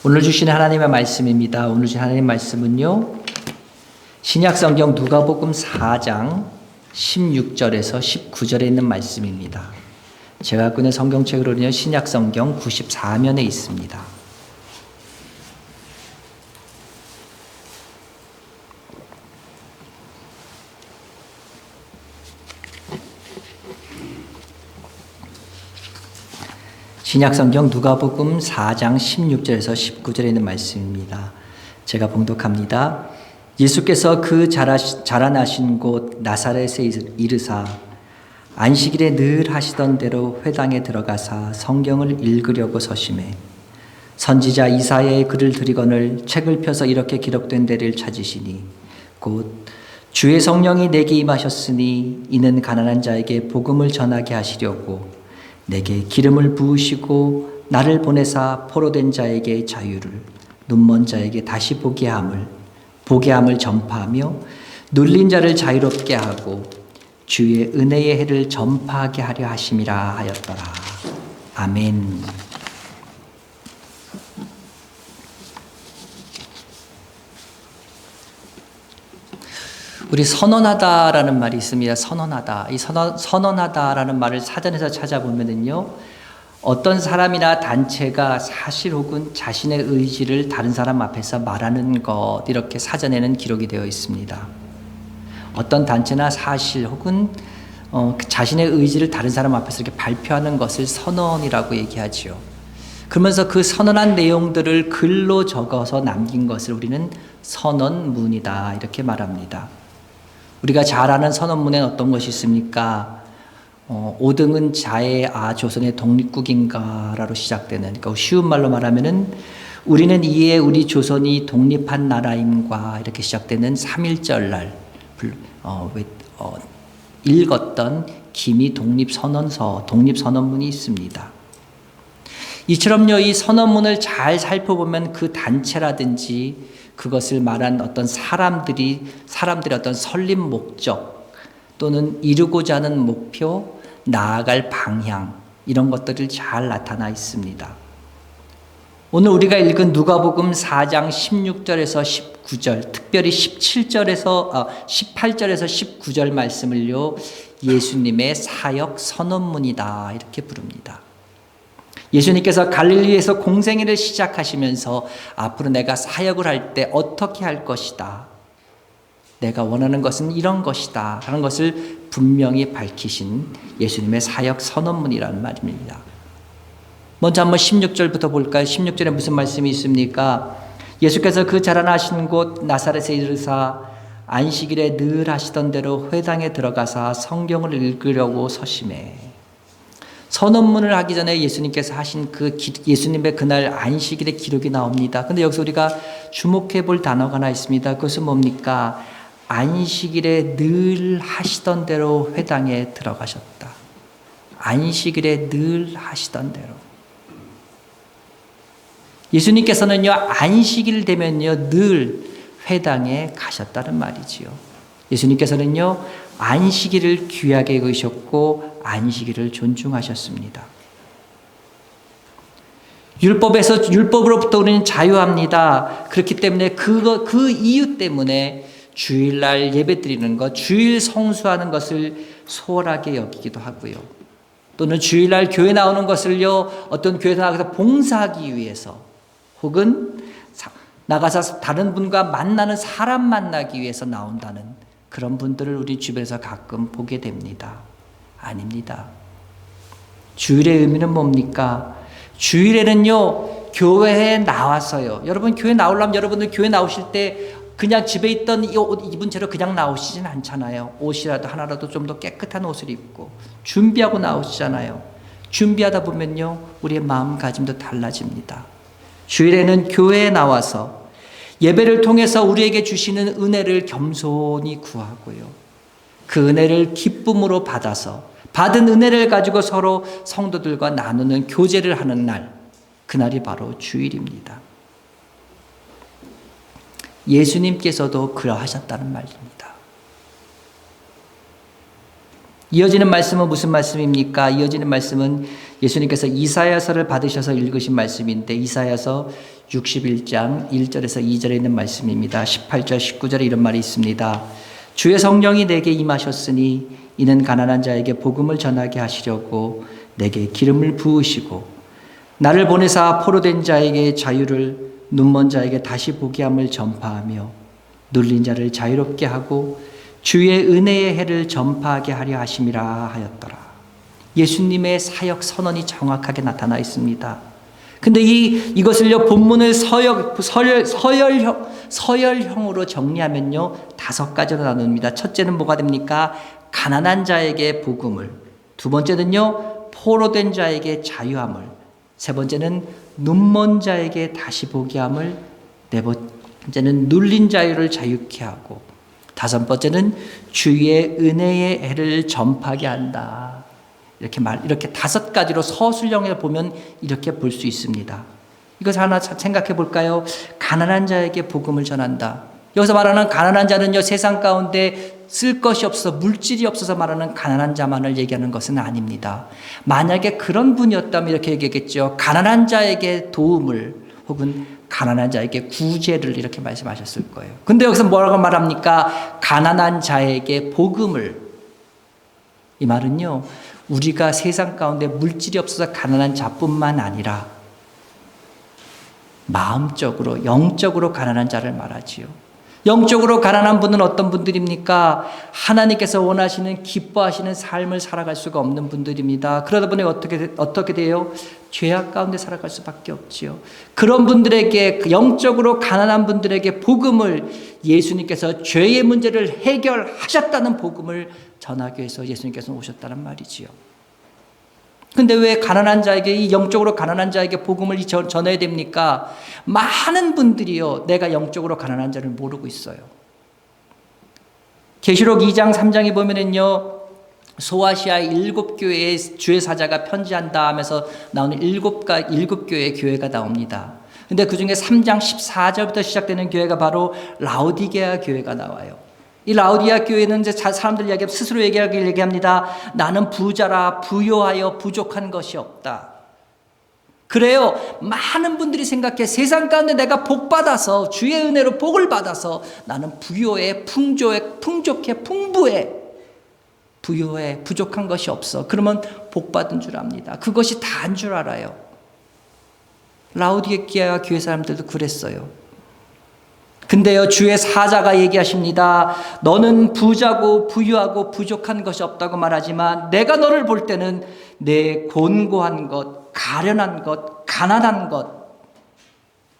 오늘 주신 하나님의 말씀입니다. 오늘 주신 하나님의 말씀은요, 신약성경 누가복음 4장 16절에서 19절에 있는 말씀입니다. 제가 갖고 있는 성경책으로는요, 신약성경 94면에 있습니다. 신약성경 누가복음 4장 16절에서 19절에 있는 말씀입니다. 제가 봉독합니다. 예수께서 그 자라나신 곳 나사렛에 이르사 안식일에 늘 하시던 대로 회당에 들어가사 성경을 읽으려고 서심해 선지자 이사야의 글을 들이거늘 책을 펴서 이렇게 기록된 데를 찾으시니 곧 주의 성령이 내게 임하셨으니 이는 가난한 자에게 복음을 전하게 하시려고 내게 기름을 부으시고 나를 보내사 포로된 자에게 자유를 눈먼 자에게 다시 보게 함을 전파하며 눌린 자를 자유롭게 하고 주의 은혜의 해를 전파하게 하려 하심이라 하였더라. 아멘. 우리 선언하다라는 말이 있습니다. 선언하다. 이 선언하다라는 말을 사전에서 찾아보면은요, 어떤 사람이나 단체가 사실 혹은 자신의 의지를 다른 사람 앞에서 말하는 것, 이렇게 사전에는 기록이 되어 있습니다. 어떤 단체나 사실 혹은 자신의 의지를 다른 사람 앞에서 이렇게 발표하는 것을 선언이라고 얘기하지요. 그러면서 그 선언한 내용들을 글로 적어서 남긴 것을 우리는 선언문이다, 이렇게 말합니다. 우리가 잘 아는 선언문에는 어떤 것이 있습니까? 5등은 자의 조선의 독립국인가라로 시작되는, 그러니까 쉬운 말로 말하면은 우리는 이에 우리 조선이 독립한 나라임과 이렇게 시작되는 3.1절 날 읽었던 기미 독립선언문이 있습니다. 이처럼요, 이 선언문을 잘 살펴보면 그 단체라든지 그것을 말한 어떤 사람들의 어떤 설립 목적 또는 이루고자 하는 목표, 나아갈 방향, 이런 것들이 잘 나타나 있습니다. 오늘 우리가 읽은 누가복음 4장 16절에서 19절, 특별히 18절에서 19절 말씀을요, 예수님의 사역 선언문이다, 이렇게 부릅니다. 예수님께서 갈릴리에서 공생애를 시작하시면서 앞으로 내가 사역을 할 때 어떻게 할 것이다, 내가 원하는 것은 이런 것이다 하는 것을 분명히 밝히신 예수님의 사역 선언문이라는 말입니다. 먼저 한번 16절부터 볼까요? 16절에 무슨 말씀이 있습니까? 예수께서 그 자라나신 곳 나사렛에 이르사 안식일에 늘 하시던 대로 회당에 들어가사 성경을 읽으려고 서심해. 선언문을 하기 전에 예수님께서 하신 예수님의 그날 안식일의 기록이 나옵니다. 근데 여기서 우리가 주목해 볼 단어가 하나 있습니다. 그것은 뭡니까? 안식일에 늘 하시던 대로 회당에 들어가셨다. 안식일에 늘 하시던 대로. 예수님께서는요, 안식일 되면요, 늘 회당에 가셨다는 말이지요. 예수님께서는요, 안식일을 귀하게 여기셨고 안식일을 존중하셨습니다. 율법으로부터 우리는 자유합니다. 그렇기 때문에 그 이유 때문에 주일날 예배드리는 것, 주일 성수하는 것을 소홀하게 여기기도 하고요. 또는 주일날 교회 나오는 것을요, 어떤 교회 나가서 봉사하기 위해서 혹은 나가서 다른 분과 만나는 사람 만나기 위해서 나온다는 그런 분들을 우리 주변에서 가끔 보게 됩니다. 아닙니다. 주일의 의미는 뭡니까? 주일에는요, 교회에 나와서요. 여러분 교회 나오려면 여러분들 교회 나오실 때 그냥 집에 있던 이 옷 입은 채로 그냥 나오시진 않잖아요. 옷이라도 하나라도 좀 더 깨끗한 옷을 입고 준비하고 나오시잖아요. 준비하다 보면요, 우리의 마음가짐도 달라집니다. 주일에는 교회에 나와서 예배를 통해서 우리에게 주시는 은혜를 겸손히 구하고요, 그 은혜를 기쁨으로 받아서 받은 은혜를 가지고 서로 성도들과 나누는 교제를 하는 날, 그날이 바로 주일입니다. 예수님께서도 그러하셨다는 말입니다. 이어지는 말씀은 무슨 말씀입니까? 이어지는 말씀은 예수님께서 이사야서를 받으셔서 읽으신 말씀인데, 이사야서 61장 1절에서 2절에 있는 말씀입니다. 18절 19절에 이런 말이 있습니다. 주의 성령이 내게 임하셨으니 이는 가난한 자에게 복음을 전하게 하시려고 내게 기름을 부으시고 나를 보내사 포로된 자에게 자유를 눈먼 자에게 다시 보게 함을 전파하며 눌린 자를 자유롭게 하고 주의 은혜의 해를 전파하게 하려 하심이라 하였더라. 예수님의 사역 선언이 정확하게 나타나 있습니다. 근데 이것을요, 본문을 서열형으로 정리하면요, 5가지로 나눕니다. 첫째는 뭐가 됩니까? 가난한 자에게 복음을. 두 번째는요, 포로된 자에게 자유함을. 세 번째는 눈먼 자에게 다시 보게 함을. 네 번째는 눌린 자유를 자유케 하고. 다섯 번째는 주의 은혜의 해를 전파하게 한다. 이렇게 5가지로 서술형에 보면 이렇게 볼 수 있습니다. 이것을 하나 생각해 볼까요? 가난한 자에게 복음을 전한다. 여기서 말하는 가난한 자는요, 세상 가운데 쓸 것이 없어서, 물질이 없어서 말하는 가난한 자만을 얘기하는 것은 아닙니다. 만약에 그런 분이었다면 이렇게 얘기했겠죠. 가난한 자에게 도움을, 혹은 가난한 자에게 구제를, 이렇게 말씀하셨을 거예요. 근데 여기서 뭐라고 말합니까? 가난한 자에게 복음을. 이 말은요, 우리가 세상 가운데 물질이 없어서 가난한 자뿐만 아니라 마음적으로, 영적으로 가난한 자를 말하지요. 영적으로 가난한 분은 어떤 분들입니까? 하나님께서 원하시는, 기뻐하시는 삶을 살아갈 수가 없는 분들입니다. 그러다 보니 어떻게 돼요? 죄악 가운데 살아갈 수밖에 없지요. 그런 분들에게, 영적으로 가난한 분들에게 복음을, 예수님께서 죄의 문제를 해결하셨다는 복음을 전하기 위해서 예수님께서 오셨다는 말이지요. 근데 왜 가난한 자에게, 이 영적으로 가난한 자에게 복음을 전해야 됩니까? 많은 분들이요, 내가 영적으로 가난한 자를 모르고 있어요. 계시록 2장 3장에 보면은요, 소아시아 7교회의 주의 사자가 편지한다 하면서 나오는 7교회의 교회가 나옵니다. 근데 그 중에 3장 14절부터 시작되는 교회가 바로 라오디게아 교회가 나와요. 이 라오디게아 교회는 이제 사람들 스스로 얘기합니다. 나는 부자라 부요하여 부족한 것이 없다. 그래요. 많은 분들이 생각해, 세상 가운데 내가 복 받아서, 주의 은혜로 복을 받아서 나는 부요해, 풍족해, 풍부해, 부요해, 부족한 것이 없어. 그러면 복 받은 줄 압니다. 그것이 다인 줄 알아요. 라오디게아 교회 사람들도 그랬어요. 근데요, 주의 사자가 얘기하십니다. 너는 부자고 부유하고 부족한 것이 없다고 말하지만 내가 너를 볼 때는 내 곤고한 것, 가련한 것, 가난한 것,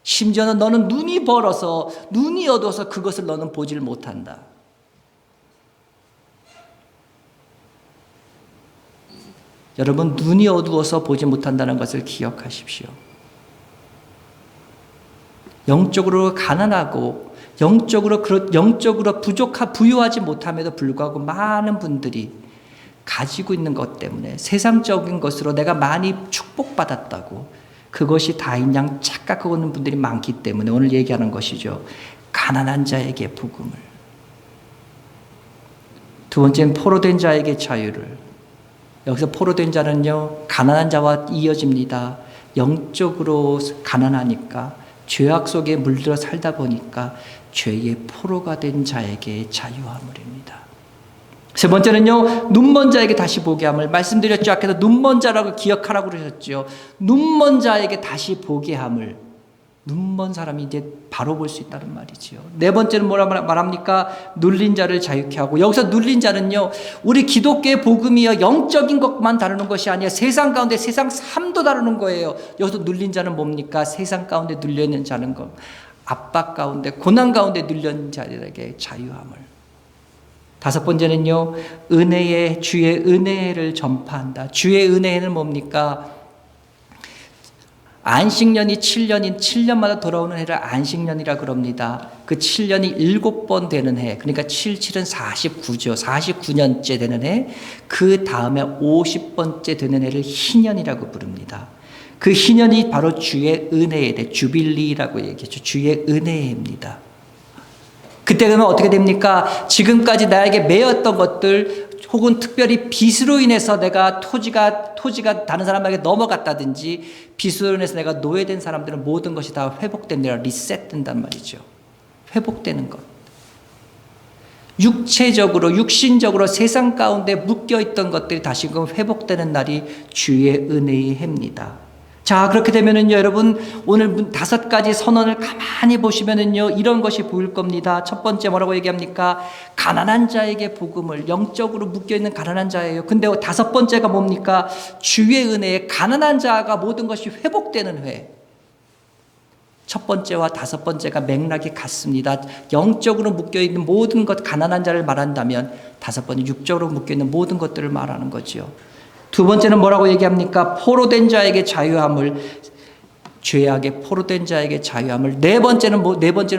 심지어는 너는 눈이 벌어서, 눈이 어두워서 그것을 너는 보질 못한다. 여러분, 눈이 어두워서 보지 못한다는 것을 기억하십시오. 영적으로 가난하고 영적으로 부유하지 못함에도 불구하고 많은 분들이 가지고 있는 것 때문에, 세상적인 것으로 내가 많이 축복받았다고 그것이 다인 양 착각하고 있는 분들이 많기 때문에 오늘 얘기하는 것이죠. 가난한 자에게 복음을. 두 번째는 포로된 자에게 자유를. 여기서 포로된 자는요, 가난한 자와 이어집니다. 영적으로 가난하니까, 죄악 속에 물들어 살다 보니까 죄의 포로가 된 자에게 자유함을입니다. 세 번째는요, 눈먼 자에게 다시 보게 함을. 말씀드렸죠. 아까도 눈먼 자라고 기억하라고 그러셨죠. 눈먼 자에게 다시 보게 함을. 눈먼 사람이 이제 바로 볼 수 있다는 말이지요. 네 번째는 뭐라 말합니까? 눌린 자를 자유케 하고. 여기서 눌린 자는요, 우리 기독교의 복음이요, 영적인 것만 다루는 것이 아니라 세상 가운데 세상 삶도 다루는 거예요. 여기서 눌린 자는 뭡니까? 세상 가운데 눌려있는 자는 것, 압박 가운데, 고난 가운데 눌린 자들에게 자유함을. 다섯 번째는요, 주의 은혜를 전파한다. 주의 은혜는 뭡니까? 안식년이 7년인 7년마다 돌아오는 해를 안식년이라 그럽니다. 그 7년이 7번 되는 해, 그러니까 7, 7은 49죠. 49년째 되는 해, 그 다음에 50번째 되는 해를 희년이라고 부릅니다. 그 희년이 바로 주의 은혜에 대해 주빌리라고 얘기했죠. 주의 은혜입니다. 그때 그러면 어떻게 됩니까? 지금까지 나에게 매였던 것들, 혹은 특별히 빚으로 인해서 내가 토지가 다른 사람에게 넘어갔다든지 빚으로 인해서 내가 노예된 사람들은 모든 것이 다 회복된다, 리셋된단 말이죠. 회복되는 것. 육체적으로 육신적으로 세상 가운데 묶여있던 것들이 다시금 회복되는 날이 주의 은혜의 해입니다. 자, 그렇게 되면은요, 여러분, 오늘 5가지 선언을 가만히 보시면은요, 이런 것이 보일 겁니다. 첫 번째 뭐라고 얘기합니까? 가난한 자에게 복음을, 영적으로 묶여있는 가난한 자예요. 근데 5번째가 뭡니까? 주의 은혜에 가난한 자가 모든 것이 회복되는 회. 첫 번째와 5번째가 맥락이 같습니다. 영적으로 묶여있는 모든 것, 가난한 자를 말한다면 5번은 육적으로 묶여있는 모든 것들을 말하는 거죠. 두 번째는 뭐라고 얘기합니까? 포로된 자에게 자유함을, 죄악에 포로된 자에게 자유함을. 네 번째는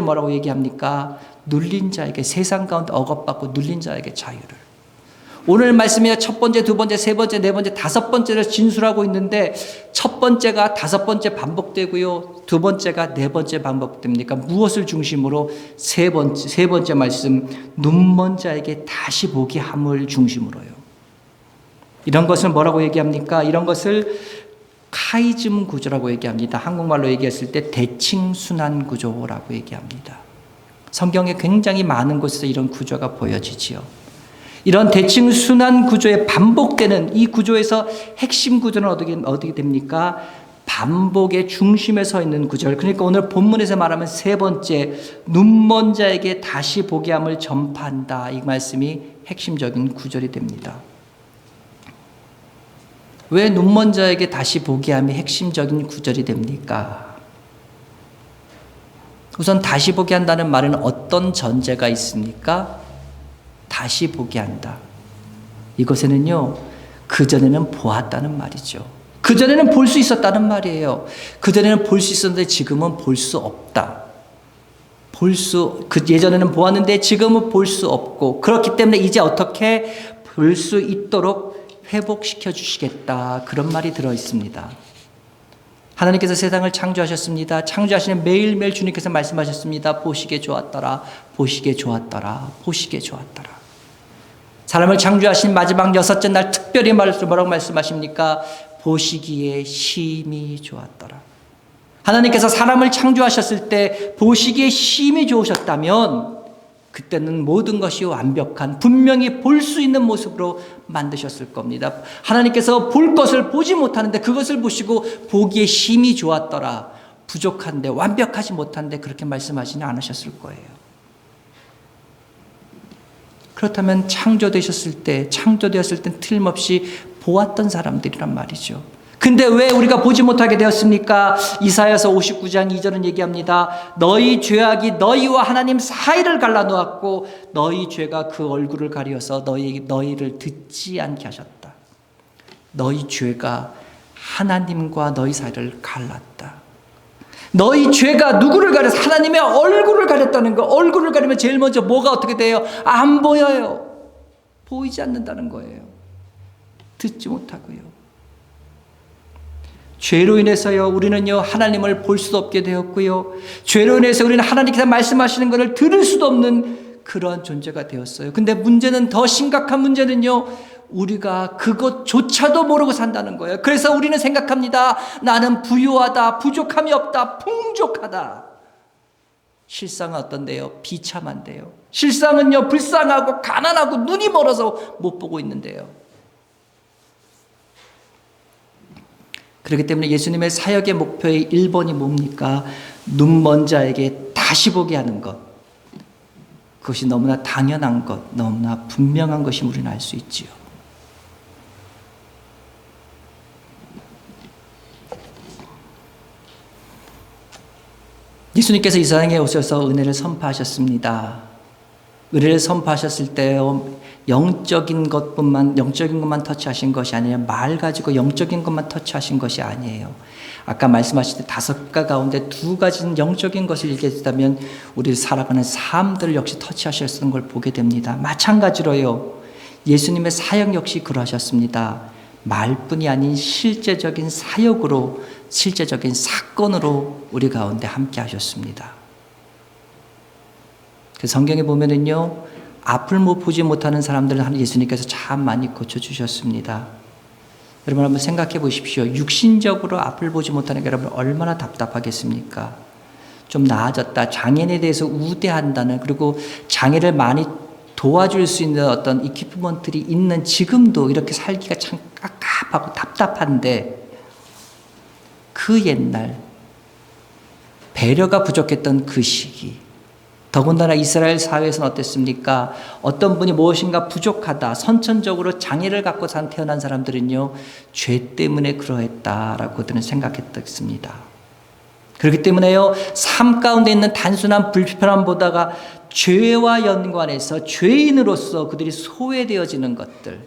뭐라고 얘기합니까? 눌린 자에게, 세상 가운데 억압받고 눌린 자에게 자유를. 오늘 말씀이 첫 번째, 두 번째, 세 번째, 네 번째, 5번째를 진술하고 있는데 첫 번째가 5번째 반복되고요. 두 번째가 4번째 반복됩니까? 무엇을 중심으로? 세 번째 말씀, 눈먼 자에게 다시 보게 함을 중심으로요. 이런 것을 뭐라고 얘기합니까? 이런 것을 카이즘 구조라고 얘기합니다. 한국말로 얘기했을 때 대칭순환 구조라고 얘기합니다. 성경에 굉장히 많은 곳에서 이런 구조가 보여지지요. 이런 대칭순환 구조에 반복되는 이 구조에서 핵심 구조는 어떻게 됩니까? 반복의 중심에 서 있는 구절. 그러니까 오늘 본문에서 말하면 세 번째, 눈먼 자에게 다시 보게 함을 전파한다. 이 말씀이 핵심적인 구절이 됩니다. 왜 눈먼 자에게 다시 보게 함이 핵심적인 구절이 됩니까? 우선 다시 보게 한다는 말은 어떤 전제가 있습니까? 다시 보게 한다. 이것에는요, 그전에는 보았다는 말이죠. 그전에는 볼 수 있었다는 말이에요. 그전에는 볼 수 있었는데 지금은 볼 수 없다. 예전에는 보았는데 지금은 볼 수 없고, 그렇기 때문에 이제 어떻게 볼 수 있도록 회복시켜 주시겠다. 그런 말이 들어 있습니다. 하나님께서 세상을 창조하셨습니다. 창조하시는 매일매일 주님께서 말씀하셨습니다. 보시기에 좋았더라. 보시기에 좋았더라. 보시기에 좋았더라. 사람을 창조하신 마지막 6째 날 특별히 뭐라고 말씀하십니까? 보시기에 심히 좋았더라. 하나님께서 사람을 창조하셨을 때 보시기에 심히 좋으셨다면 그때는 모든 것이 완벽한, 분명히 볼 수 있는 모습으로 만드셨을 겁니다. 하나님께서 볼 것을 보지 못하는데 그것을 보시고 보기에 심히 좋았더라. 부족한데, 완벽하지 못한데 그렇게 말씀하시지 않으셨을 거예요. 그렇다면 창조되었을 때 틀림없이 보았던 사람들이란 말이죠. 근데 왜 우리가 보지 못하게 되었습니까? 이사야서 59장 2절은 얘기합니다. 너희 죄악이 너희와 하나님 사이를 갈라놓았고 너희 죄가 그 얼굴을 가려서 너희를 듣지 않게 하셨다. 너희 죄가 하나님과 너희 사이를 갈랐다. 너희 죄가 누구를 가려서 하나님의 얼굴을 가렸다는 거. 얼굴을 가리면 제일 먼저 뭐가 어떻게 돼요? 안 보여요. 보이지 않는다는 거예요. 듣지 못하고요. 죄로 인해서요, 우리는요, 하나님을 볼 수 없게 되었고요. 죄로 인해서 우리는 하나님께서 말씀하시는 것을 들을 수도 없는 그런 존재가 되었어요. 근데 문제는, 더 심각한 문제는요, 우리가 그것조차도 모르고 산다는 거예요. 그래서 우리는 생각합니다. 나는 부유하다, 부족함이 없다, 풍족하다. 실상은 어떤데요? 비참한데요. 실상은요, 불쌍하고 가난하고 눈이 멀어서 못 보고 있는데요. 그렇기 때문에 예수님의 사역의 목표의 1번이 뭡니까? 눈먼 자에게 다시 보게 하는 것. 그것이 너무나 당연한 것, 너무나 분명한 것이 우리는 알 수 있지요. 예수님께서 이 세상에 오셔서 은혜를 선포하셨습니다. 은혜를 선포하셨을 때 영적인 것만 터치하신 것이 아니에요. 말 가지고 영적인 것만 터치하신 것이 아니에요. 아까 말씀하실 때 5가지 가운데 2가지는 영적인 것을 얘기했다면 우리 살아가는 삶들을 역시 터치하셨던 걸 보게 됩니다. 마찬가지로요. 예수님의 사역 역시 그러하셨습니다. 말뿐이 아닌 실제적인 사역으로, 실제적인 사건으로 우리 가운데 함께 하셨습니다. 그 성경에 보면은요, 앞을 못 보지 못하는 사람들을 예수님께서 참 많이 고쳐주셨습니다. 여러분 한번 생각해 보십시오. 육신적으로 앞을 보지 못하는 게 여러분 얼마나 답답하겠습니까? 좀 나아졌다. 장애인에 대해서 우대한다는, 그리고 장애를 많이 도와줄 수 있는 어떤 이퀴프먼트들이 있는 지금도 이렇게 살기가 참 깝깝하고 답답한데, 그 옛날 배려가 부족했던 그 시기, 더군다나 이스라엘 사회에서는 어땠습니까? 어떤 분이 무엇인가 부족하다, 선천적으로 장애를 갖고 태어난 사람들은요, 죄 때문에 그러했다라고 그들은 생각했습니다. 그렇기 때문에요, 삶 가운데 있는 단순한 불편함보다가 죄와 연관해서 죄인으로서 그들이 소외되어지는 것들,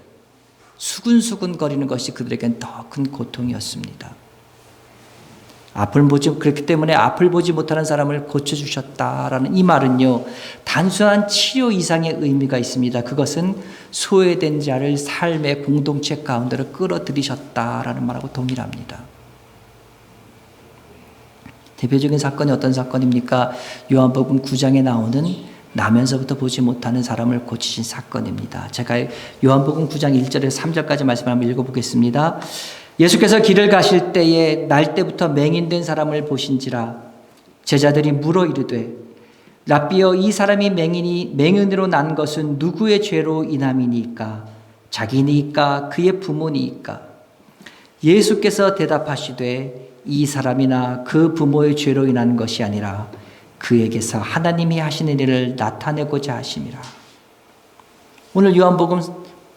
수근수근 거리는 것이 그들에겐 더 큰 고통이었습니다. 그렇기 때문에 앞을 보지 못하는 사람을 고쳐주셨다라는 이 말은요, 단순한 치료 이상의 의미가 있습니다. 그것은 소외된 자를 삶의 공동체 가운데로 끌어들이셨다라는 말하고 동일합니다. 대표적인 사건이 어떤 사건입니까? 요한복음 9장에 나오는 나면서부터 보지 못하는 사람을 고치신 사건입니다. 제가 요한복음 9장 1절에서 3절까지 말씀을 한번 읽어보겠습니다. 예수께서 길을 가실 때에 날때부터 맹인된 사람을 보신지라. 제자들이 물어 이르되 랍비여, 이 사람이 맹인으로 난 것은 누구의 죄로 인함이니까? 자기니까 그의 부모니까? 예수께서 대답하시되 이 사람이나 그 부모의 죄로 인한 것이 아니라 그에게서 하나님이 하시는 일을 나타내고자 하심이라. 오늘 요한복음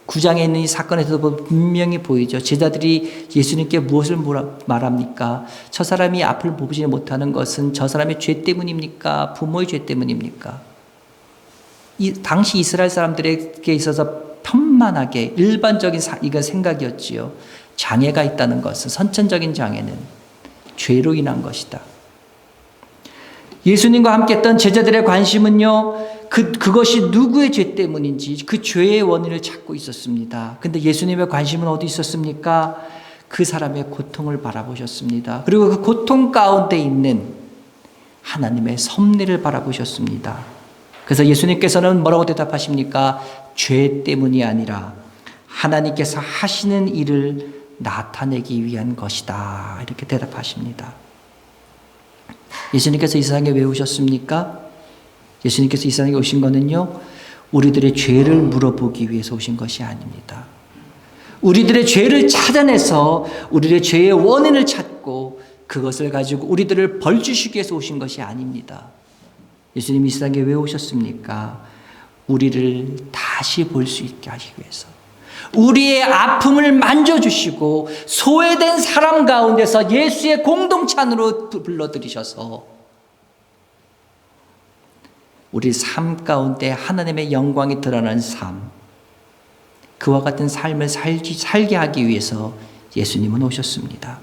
9장에 있는 이 사건에서도 분명히 보이죠. 제자들이 예수님께 무엇을 말합니까? 저 사람이 앞을 보지 못하는 것은 저 사람의 죄 때문입니까? 부모의 죄 때문입니까? 당시 이스라엘 사람들에게 있어서 편만하게 일반적인 이거 생각이었지요. 장애가 있다는 것은, 선천적인 장애는 죄로 인한 것이다. 예수님과 함께 했던 제자들의 관심은요, 그것이 누구의 죄 때문인지 그 죄의 원인을 찾고 있었습니다. 근데 예수님의 관심은 어디 있었습니까? 그 사람의 고통을 바라보셨습니다. 그리고 그 고통 가운데 있는 하나님의 섭리를 바라보셨습니다. 그래서 예수님께서는 뭐라고 대답하십니까? 죄 때문이 아니라 하나님께서 하시는 일을 나타내기 위한 것이다. 이렇게 대답하십니다. 예수님께서 이 세상에 왜 오셨습니까? 예수님께서 이 세상에 오신 것은요, 우리들의 죄를 물어보기 위해서 오신 것이 아닙니다. 우리들의 죄를 찾아내서 우리들의 죄의 원인을 찾고 그것을 가지고 우리들을 벌주시기 위해서 오신 것이 아닙니다. 예수님이 이 세상에 왜 오셨습니까? 우리를 다시 볼 수 있게 하시기 위해서, 우리의 아픔을 만져주시고 소외된 사람 가운데서 예수의 공동체 안으로 불러들이셔서 우리 삶 가운데 하나님의 영광이 드러나는 삶, 그와 같은 삶을 살게 하기 위해서 예수님은 오셨습니다.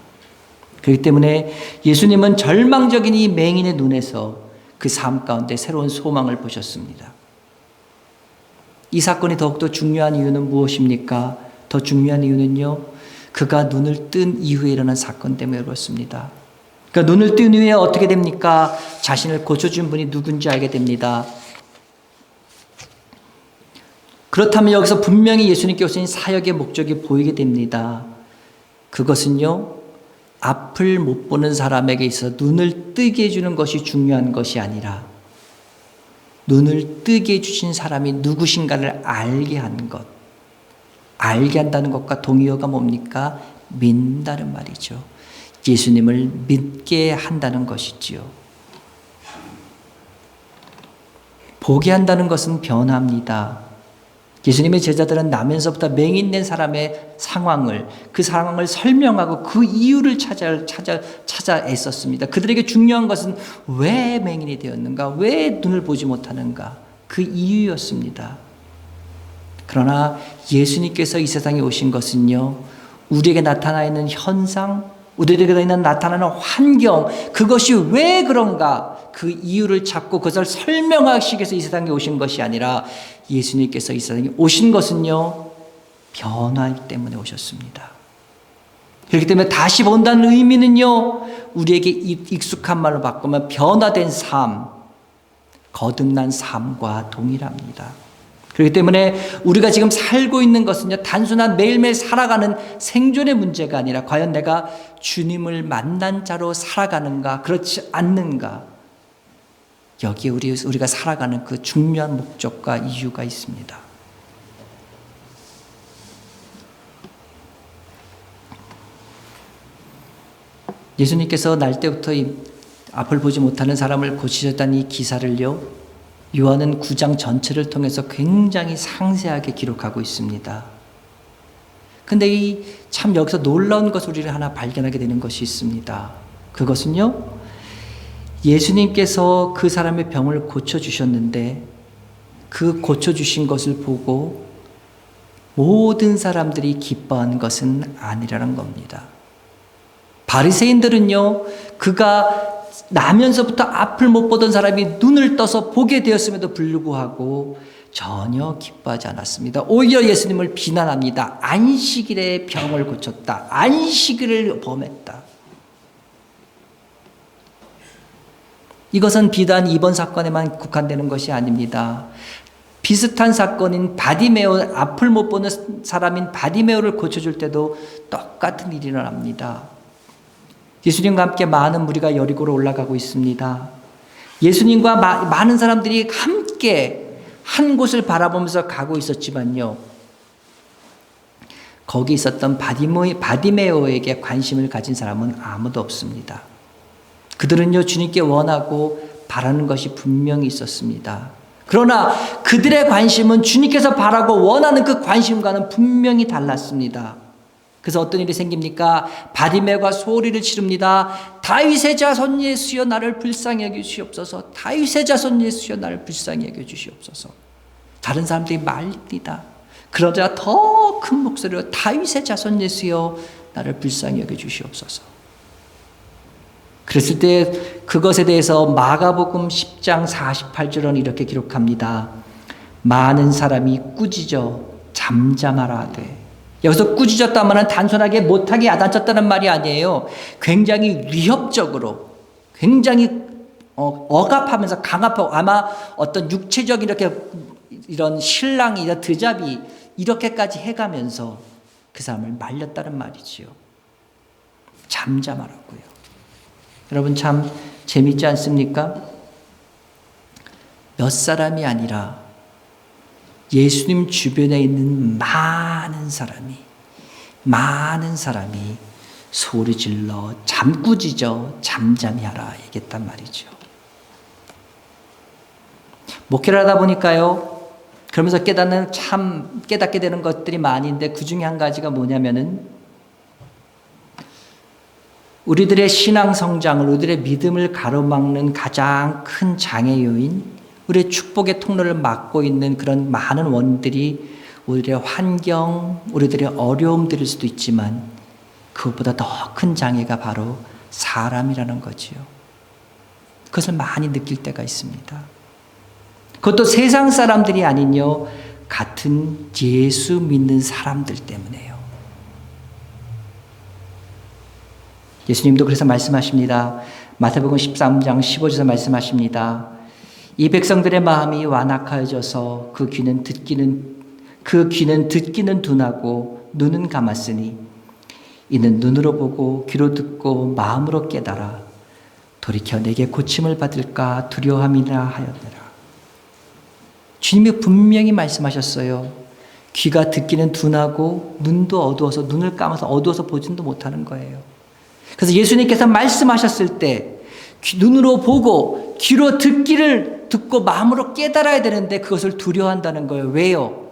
그렇기 때문에 예수님은 절망적인 이 맹인의 눈에서 그 삶 가운데 새로운 소망을 보셨습니다. 이 사건이 더욱더 중요한 이유는 무엇입니까? 더 중요한 이유는요, 그가 눈을 뜬 이후에 일어난 사건 때문에 그렇습니다. 그러니까 눈을 뜬 이후에 어떻게 됩니까? 자신을 고쳐준 분이 누군지 알게 됩니다. 그렇다면 여기서 분명히 예수님께 오신 사역의 목적이 보이게 됩니다. 그것은요, 앞을 못 보는 사람에게 있어 눈을 뜨게 해주는 것이 중요한 것이 아니라 눈을 뜨게 해주신 사람이 누구신가를 알게 하는 것. 알게 한다는 것과 동의어가 뭡니까? 믿는다는 말이죠. 예수님을 믿게 한다는 것이지요. 보게 한다는 것은 변합니다. 예수님의 제자들은 나면서부터 맹인된 사람의 상황을, 그 상황을 설명하고 그 이유를 찾아 애썼습니다. 그들에게 중요한 것은 왜 맹인이 되었는가? 왜 눈을 보지 못하는가? 그 이유였습니다. 그러나 예수님께서 이 세상에 오신 것은요, 우리에게 나타나 있는 현상, 우리에게 나타나는 환경, 그것이 왜 그런가? 그 이유를 찾고 그것을 설명하시기 위해서 이 세상에 오신 것이 아니라 예수님께서 이 세상에 오신 것은요, 변화 때문에 오셨습니다. 그렇기 때문에 다시 본다는 의미는요, 우리에게 익숙한 말로 바꾸면 변화된 삶, 거듭난 삶과 동일합니다. 그렇기 때문에 우리가 지금 살고 있는 것은요, 단순한 매일매일 살아가는 생존의 문제가 아니라 과연 내가 주님을 만난 자로 살아가는가, 그렇지 않는가. 여기에 우리가 살아가는 그 중요한 목적과 이유가 있습니다. 예수님께서 날 때부터 이 앞을 보지 못하는 사람을 고치셨다는 이 기사를요, 요한은 9장 전체를 통해서 굉장히 상세하게 기록하고 있습니다. 근데 이 참 여기서 놀라운 것을 우리를 하나 발견하게 되는 것이 있습니다. 그것은요, 예수님께서 그 사람의 병을 고쳐주셨는데 그 고쳐주신 것을 보고 모든 사람들이 기뻐한 것은 아니라는 겁니다. 바리새인들은요, 그가 나면서부터 앞을 못 보던 사람이 눈을 떠서 보게 되었음에도 불구하고 전혀 기뻐하지 않았습니다. 오히려 예수님을 비난합니다. 안식일에 병을 고쳤다. 안식일을 범했다. 이것은 비단 이번 사건에만 국한되는 것이 아닙니다. 비슷한 사건인 바디메오, 앞을 못 보는 사람인 바디메오를 고쳐줄 때도 똑같은 일이 일어납니다. 예수님과 함께 많은 무리가 여리고로 올라가고 있습니다. 예수님과 많은 사람들이 함께 한 곳을 바라보면서 가고 있었지만요, 거기 있었던 바디메오에게 관심을 가진 사람은 아무도 없습니다. 그들은요, 주님께 원하고 바라는 것이 분명히 있었습니다. 그러나 그들의 관심은 주님께서 바라고 원하는 그 관심과는 분명히 달랐습니다. 그래서 어떤 일이 생깁니까? 바디메오가 소리를 지릅니다. 다윗의 자손 예수여 나를 불쌍히 여겨 주시옵소서. 다윗의 자손 예수여 나를 불쌍히 여겨 주시옵소서. 다른 사람들이 말립니다. 그러자 더 큰 목소리로 다윗의 자손 예수여 나를 불쌍히 여겨 주시옵소서. 그랬을 때 그것에 대해서 마가복음 10장 48절은 이렇게 기록합니다. 많은 사람이 꾸짖어 잠잠하라 하되. 여기서 꾸짖었다면 단순하게 못하게 야단쳤다는 말이 아니에요. 굉장히 위협적으로, 굉장히 억압하면서 강압하고, 아마 어떤 육체적인 이런 신랑이, 드잡이 이렇게까지 해가면서 그 사람을 말렸다는 말이지요. 잠잠하라고요. 여러분 참 재밌지 않습니까? 몇 사람이 아니라 예수님 주변에 있는 많은 사람이 소리질러 꾸짖어 잠잠히 하라 얘기했단 말이죠. 목회를 하다 보니까요, 그러면서 깨닫게 되는 것들이 많은데 그 중에 한 가지가 뭐냐면은 우리들의 신앙 성장을, 우리들의 믿음을 가로막는 가장 큰 장애 요인, 우리의 축복의 통로를 막고 있는 그런 많은 원인들이 우리들의 환경, 우리들의 어려움들일 수도 있지만 그것보다 더 큰 장애가 바로 사람이라는 거지요. 그것을 많이 느낄 때가 있습니다. 그것도 세상 사람들이 아닌요, 같은 예수 믿는 사람들 때문에요. 예수님도 그래서 말씀하십니다. 마태복음 13장 15절에서 말씀하십니다. 이 백성들의 마음이 완악하여져서 그 귀는 듣기는 둔하고 눈은 감았으니 이는 눈으로 보고 귀로 듣고 마음으로 깨달아 돌이켜 내게 고침을 받을까 두려워함이라 하였느라. 주님이 분명히 말씀하셨어요. 귀가 듣기는 둔하고 눈도 어두워서, 눈을 감아서 어두워서 보지도 못하는 거예요. 그래서 예수님께서 말씀하셨을 때 눈으로 보고 귀로 듣고 마음으로 깨달아야 되는데 그것을 두려워한다는 거예요. 왜요?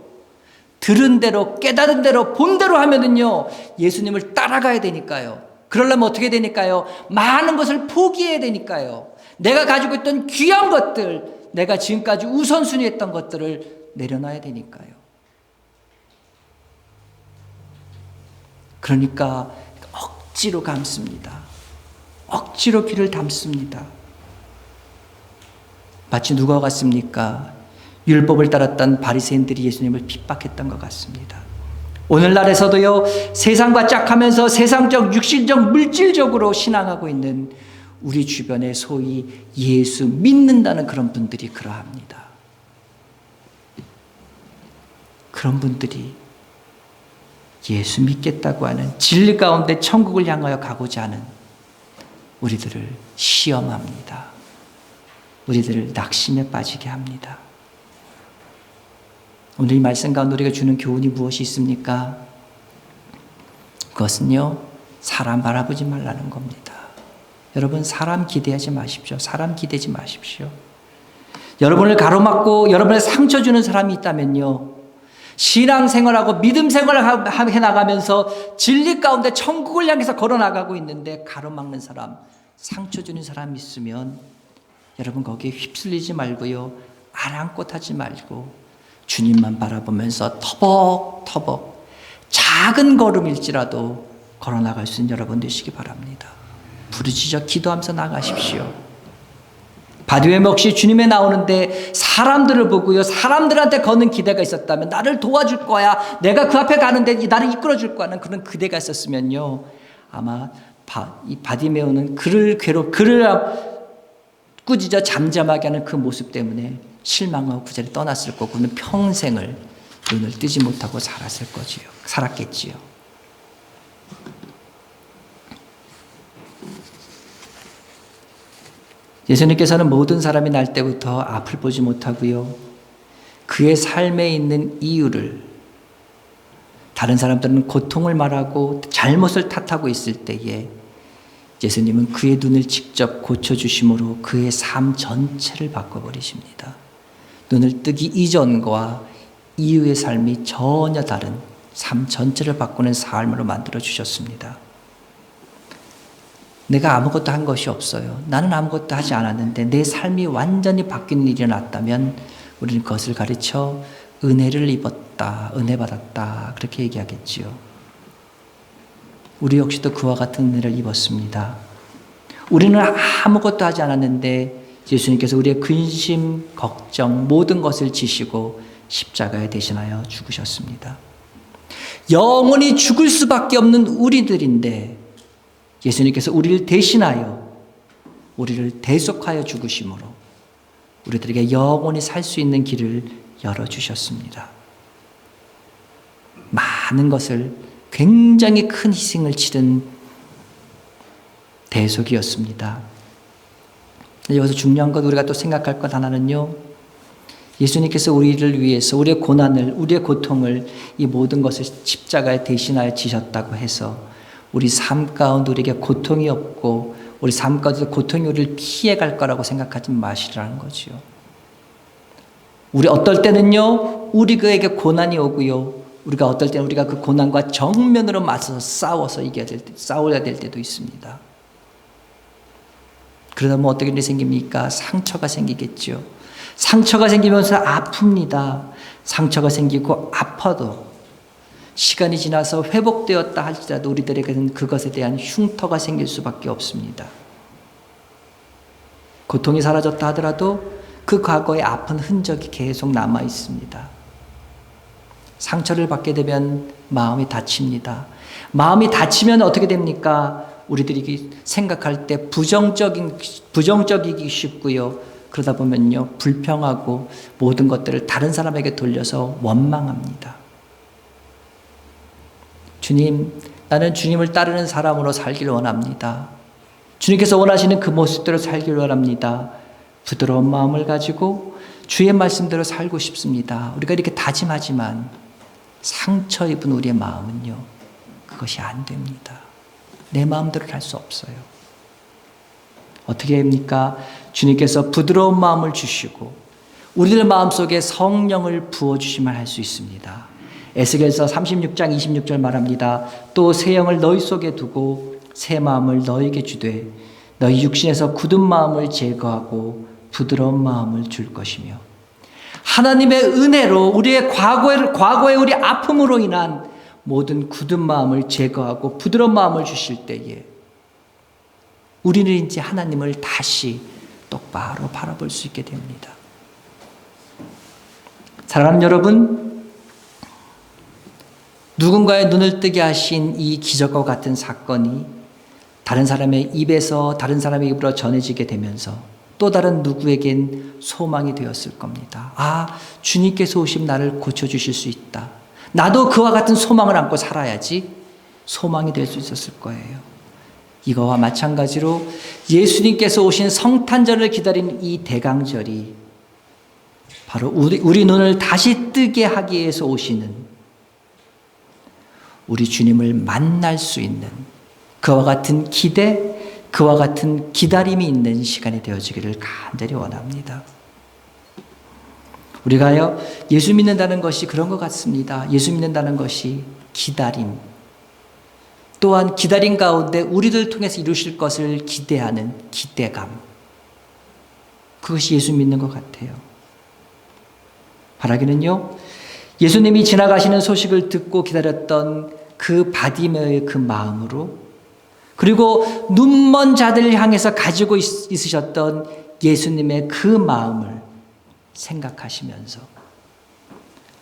들은 대로, 깨달은 대로, 본 대로 하면은요, 예수님을 따라가야 되니까요. 그러려면 어떻게 되니까요? 많은 것을 포기해야 되니까요. 내가 가지고 있던 귀한 것들, 내가 지금까지 우선순위 했던 것들을 내려놔야 되니까요. 그러니까 억지로 감습니다. 억지로 귀를 담습니다. 마치 누가 같습니까? 율법을 따랐던 바리새인들이 예수님을 핍박했던 것 같습니다. 오늘날에서도요, 세상과 짝하면서 세상적, 육신적, 물질적으로 신앙하고 있는 우리 주변에 소위 예수 믿는다는 그런 분들이 그러합니다. 그런 분들이 예수 믿겠다고 하는 진리 가운데 천국을 향하여 가고자 하는 우리들을 시험합니다. 우리들을 낙심에 빠지게 합니다. 오늘 이 말씀 가운데 우리가 주는 교훈이 무엇이 있습니까? 그것은요, 사람 바라보지 말라는 겁니다. 여러분, 사람 기대하지 마십시오. 사람 기대지 마십시오. 여러분을 가로막고 여러분을 상처 주는 사람이 있다면요, 신앙생활하고 믿음생활을 해나가면서 진리 가운데 천국을 향해서 걸어나가고 있는데 가로막는 사람, 상처 주는 사람이 있으면 여러분 거기에 휩쓸리지 말고요, 아랑곳하지 말고 주님만 바라보면서 터벅터벅 작은 걸음일지라도 걸어나갈 수 있는 여러분 되시기 바랍니다. 부르짖어 기도하면서 나가십시오. 바디메 역시 주님에 나오는데 사람들을 보고요, 사람들한테 거는 기대가 있었다면, 나를 도와줄 거야, 내가 그 앞에 가는데 나를 이끌어줄 거야 하는 그런 기대가 있었으면요, 아마 이 바디메오는 그를 꾸짖어 잠잠하게 하는 그 모습 때문에 실망하고 그 자리에 떠났을 거고, 그는 평생을 눈을 뜨지 못하고 살았겠지요. 예수님께서는 모든 사람이 날 때부터 앞을 보지 못하고요, 그의 삶에 있는 이유를, 다른 사람들은 고통을 말하고 잘못을 탓하고 있을 때에 예수님은 그의 눈을 직접 고쳐주심으로 그의 삶 전체를 바꿔버리십니다. 눈을 뜨기 이전과 이후의 삶이 전혀 다른 삶 전체를 바꾸는 삶으로 만들어주셨습니다. 내가 아무것도 한 것이 없어요. 나는 아무것도 하지 않았는데 내 삶이 완전히 바뀌는 일이 났다면 우리는 그것을 가르쳐 은혜를 입었다, 은혜 받았다, 그렇게 얘기하겠지요. 우리 역시도 그와 같은 은혜를 입었습니다. 우리는 아무것도 하지 않았는데 예수님께서 우리의 근심, 걱정, 모든 것을 지시고 십자가에 대신하여 죽으셨습니다. 영원히 죽을 수밖에 없는 우리들인데 예수님께서 우리를 대신하여, 우리를 대속하여 죽으심으로 우리들에게 영원히 살 수 있는 길을 열어주셨습니다. 많은 것을, 굉장히 큰 희생을 치른 대속이었습니다. 여기서 중요한 것, 우리가 또 생각할 것 하나는요, 예수님께서 우리를 위해서 우리의 고난을, 우리의 고통을, 이 모든 것을 십자가에 대신하여 지셨다고 해서 우리 삶 가운데 우리에게 고통이 없고 우리 삶 가운데 고통이 우리를 피해갈 거라고 생각하지 마시라는 거죠. 우리 어떨 때는요, 우리에게 고난이 오고요, 우리가 어떨 때는 우리가 그 고난과 정면으로 맞서서 싸워야 될 때도 있습니다. 그러다 보면 어떻게 일이 생깁니까? 상처가 생기겠죠. 상처가 생기면서 아픕니다. 상처가 생기고 아파도 시간이 지나서 회복되었다 할지라도 우리들에게는 그것에 대한 흉터가 생길 수밖에 없습니다. 고통이 사라졌다 하더라도 그 과거의 아픈 흔적이 계속 남아 있습니다. 상처를 받게 되면 마음이 다칩니다. 마음이 다치면 어떻게 됩니까? 우리들이 생각할 때 부정적이기 쉽고요. 그러다 보면요, 불평하고 모든 것들을 다른 사람에게 돌려서 원망합니다. 주님, 나는 주님을 따르는 사람으로 살기를 원합니다. 주님께서 원하시는 그 모습대로 살기를 원합니다. 부드러운 마음을 가지고 주의 말씀대로 살고 싶습니다. 우리가 이렇게 다짐하지만 상처 입은 우리의 마음은요, 그것이 안 됩니다. 내 마음대로 할 수 없어요. 어떻게 합니까? 주님께서 부드러운 마음을 주시고 우리들 마음속에 성령을 부어주시면 할 수 있습니다. 에스겔서 36장 26절 말합니다. 또 새 영을 너희 속에 두고 새 마음을 너희에게 주되 너희 육신에서 굳은 마음을 제거하고 부드러운 마음을 줄 것이며, 하나님의 은혜로 우리의 과거의 우리 아픔으로 인한 모든 굳은 마음을 제거하고 부드러운 마음을 주실 때에 우리는 이제 하나님을 다시 똑바로 바라볼 수 있게 됩니다. 사랑하는 여러분, 누군가의 눈을 뜨게 하신 이 기적과 같은 사건이 다른 사람의 입에서 다른 사람의 입으로 전해지게 되면서 또 다른 누구에겐 소망이 되었을 겁니다. 아, 주님께서 오시면 나를 고쳐주실 수 있다. 나도 그와 같은 소망을 안고 살아야지 소망이 될 수 있었을 거예요. 이거와 마찬가지로 예수님께서 오신 성탄절을 기다린 이 대강절이 바로 우리 눈을 다시 뜨게 하기 위해서 오시는, 우리 주님을 만날 수 있는 그와 같은 기대, 그와 같은 기다림이 있는 시간이 되어지기를 간절히 원합니다. 우리가요, 예수 믿는다는 것이 그런 것 같습니다. 예수 믿는다는 것이 기다림, 또한 기다림 가운데 우리를 통해서 이루실 것을 기대하는 기대감, 그것이 예수 믿는 것 같아요. 바라기는요, 예수님이 지나가시는 소식을 듣고 기다렸던 그 바디메오의 그 마음으로, 그리고 눈먼 자들을 향해서 가지고 있으셨던 예수님의 그 마음을 생각하시면서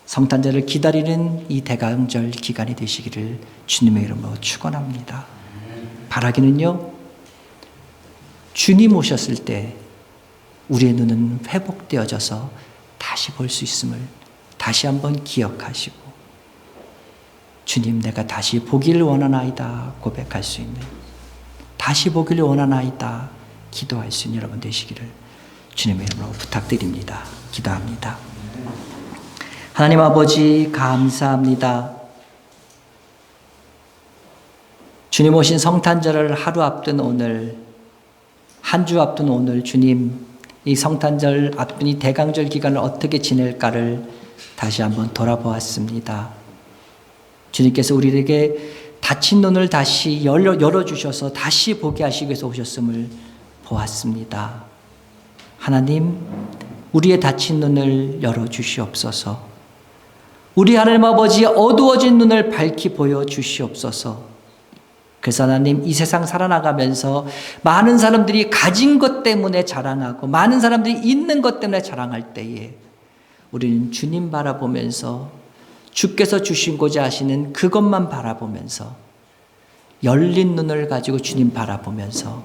성탄절을 기다리는 이 대강절 기간이 되시기를 주님의 이름으로 축원합니다. 바라기는요, 주님 오셨을 때 우리의 눈은 회복되어져서 다시 볼 수 있음을 다시 한번 기억하시고, 주님 내가 다시 보기를 원하나이다 고백할 수 있는, 다시 보기를 원하나이다 기도할 수 있는 여러분 되시기를 주님의 이름으로 부탁드립니다. 기도합니다. 하나님 아버지 감사합니다. 주님 오신 성탄절을 하루 앞둔 오늘, 한 주 앞둔 오늘, 주님 이 성탄절 앞둔 이 대강절 기간을 어떻게 지낼까를 다시 한번 돌아보았습니다. 주님께서 우리에게 닫힌 눈을 다시 열어주셔서 다시 보게 하시기 위해서 오셨음을 보았습니다. 하나님, 우리의 닫힌 눈을 열어주시옵소서. 우리 하나님 아버지 어두워진 눈을 밝히 보여주시옵소서. 그래서 하나님, 이 세상 살아나가면서 많은 사람들이 가진 것 때문에 자랑하고 많은 사람들이 있는 것 때문에 자랑할 때에 우리는 주님 바라보면서 주께서 주신고자 하시는 그것만 바라보면서 열린 눈을 가지고 주님 바라보면서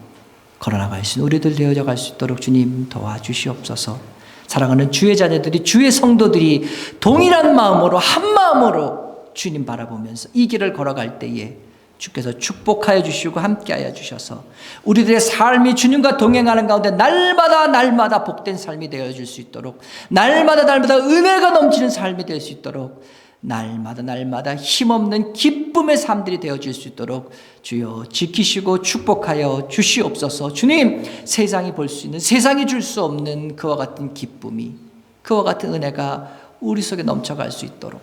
걸어나갈 수 있는 우리들 되어져 갈 수 있도록 주님 도와주시옵소서. 사랑하는 주의 자녀들이, 주의 성도들이 동일한 마음으로, 한 마음으로 주님 바라보면서 이 길을 걸어갈 때에 주께서 축복하여 주시고 함께하여 주셔서 우리들의 삶이 주님과 동행하는 가운데 날마다 복된 삶이 되어질 수 있도록, 날마다 은혜가 넘치는 삶이 될 수 있도록, 날마다 힘없는 기쁨의 삶들이 되어질 수 있도록 주여 지키시고 축복하여 주시옵소서. 주님, 세상이 볼 수 있는, 세상이 줄 수 없는 그와 같은 기쁨이, 그와 같은 은혜가 우리 속에 넘쳐갈 수 있도록,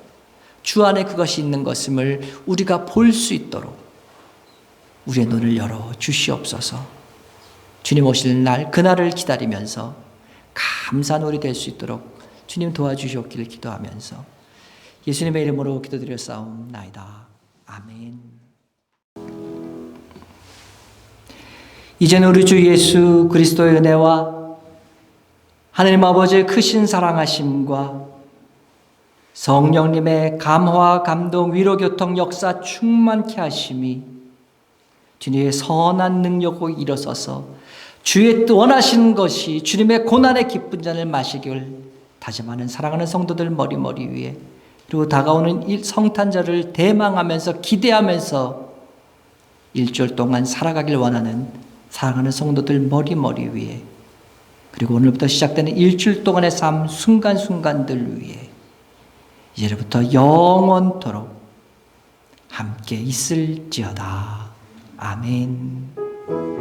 주 안에 그것이 있는 것임을 우리가 볼 수 있도록 우리의 눈을 열어 주시옵소서. 주님 오실 날, 그날을 기다리면서 감사한 우리 될 수 있도록 주님 도와주시옵기를 기도하면서 예수님의 이름으로 기도드렸사옵나이다. 아멘. 이제는 우리 주 예수 그리스도의 은혜와 하나님 아버지의 크신 사랑하심과 성령님의 감화, 감동, 위로, 교통, 역사 충만케 하심이 주님의 선한 능력으로 일어서서 주의 뜻 원하시는 것이 주님의 고난의 기쁜 잔을 마시길 다짐하는 사랑하는 성도들 머리 위에, 그리고 다가오는 이 성탄절을 대망하면서 기대하면서 일주일 동안 살아가길 원하는 사랑하는 성도들 머리 위에, 그리고 오늘부터 시작되는 일주일 동안의 삶 순간순간들 위에 이제부터 영원토록 함께 있을지어다. 아멘.